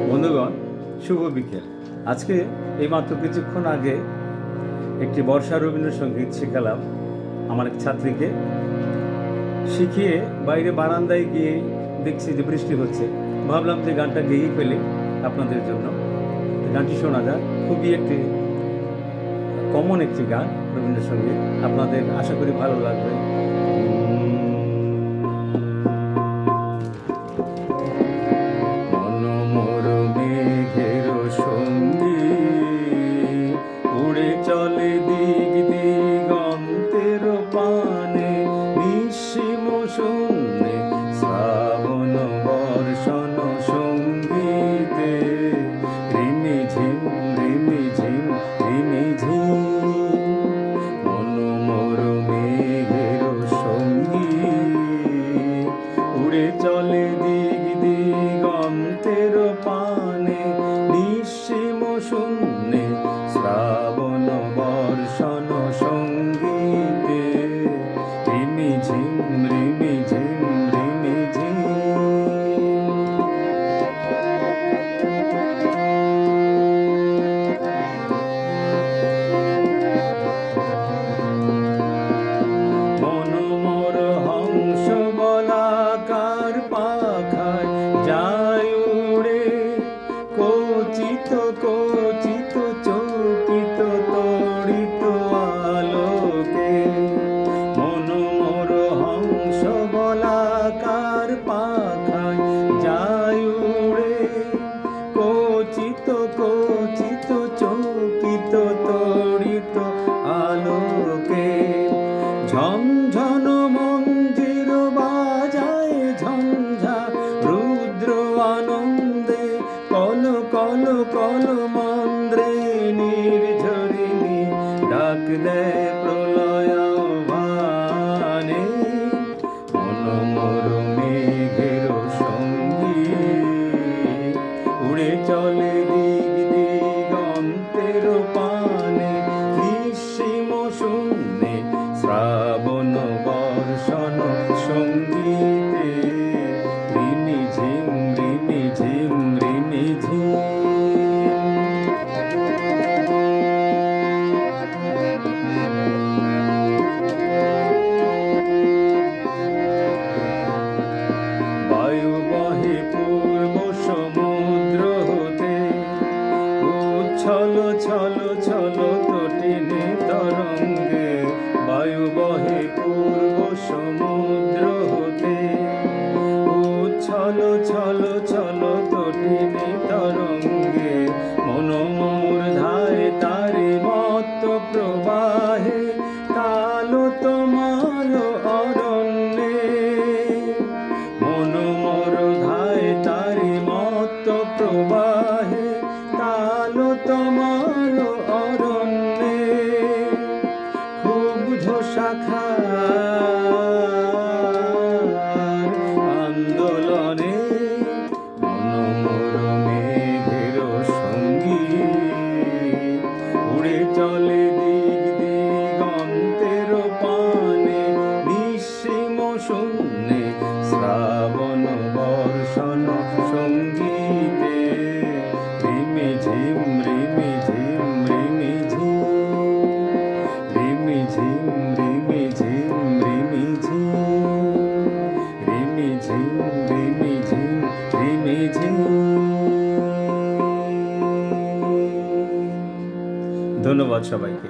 বন্ধুগণ, শুভ বিকেল। আজকে এইমাত্র কিছুক্ষণ আগে একটি বর্ষা রবীন্দ্রসঙ্গীত শেখালাম আমার এক ছাত্রীকে। শিখিয়ে বাইরে বারান্দায় গিয়ে দেখছি যে বৃষ্টি হচ্ছে। ভাবলাম যে গানটা গেয়েই ফেলে আপনাদের জন্য। গানটি শোনা যাক। খুবই একটি কমন একটি গান রবীন্দ্রসঙ্গীত, আপনাদের আশা করি ভালো লাগবে। চলে দিক দিগন্তের পানে, নিঃসীম শূন্যে শ্রাবণ বর্ষণ সঙ্গীতে, রিমি ঝিম রিমি ঝিম রিমি ঝিম। মনোমর মেঘের সঙ্গী উড়ে চলে দিক দিগন্তের পানে, নিঃসীম শূন্যে শ্রাবণ বর্ষণ সঙ্গীতে, রিমি ঝিম রিমি ঝিম রিমি ঝিম। মনোমর হংস বলাকার পাখায় যায় উড়ে, কচিত কচিত চকিত তড়িত আলোকে। মনোমর হংস বলাকার পাখায় যায় উড়ে, কচিত কচিত চকিত তড়িত আলোকে। ঝনঝন মঞ্জির বাজায় ঝঞ্ঝা রুদ্র আনন্দে, কল কল কল মন্দ্রে নির্ঝরিণী ডাক দেয় প্রলয় ভানে। মনোমর মেঘের সঙ্গী উড়ে চলে দিক দিগন্তের পানে, নিঃসীম শূন্যে শ্রাবণ বর্ষণ সঙ্গীতে, রিমি ঝিম রিমি ঝিম রিমি ঝিম। বায়ু বহে পূর্ব সমুদ্র হতে, উচ্ছল ছল ছল তটিনী তরঙ্গে। বায়ু বহে পূর্ব সমুদ্র হতে, উচ্ছল ছল ছল তটিনী তরঙ্গে। মনোমর ধায় তারি মত্ত প্রবাহে, কালো তমাল অরণ্যে। মনোমর ধায় তারি মত্ত প্রবাহে, কালো তমাল অরণ্যে। ক্ষুব্ধ শাখার আন্দোলনে, মনোমর মেঘের সঙ্গী উড়ে চলে দিক দিগন্তের পানে, নিঃসীম শূন্যে শ্রাবণ বর্ষণ সঙ্গীতে, রিমি ঝিম রিমি ঝিম রিমি ঝিম রিমি ঝিম রিমি ঝিম রিমি ঝিম রিমি ঝিম রিমি ঝিম রিমি ঝিম। ধন্যবাদ সবাইকে।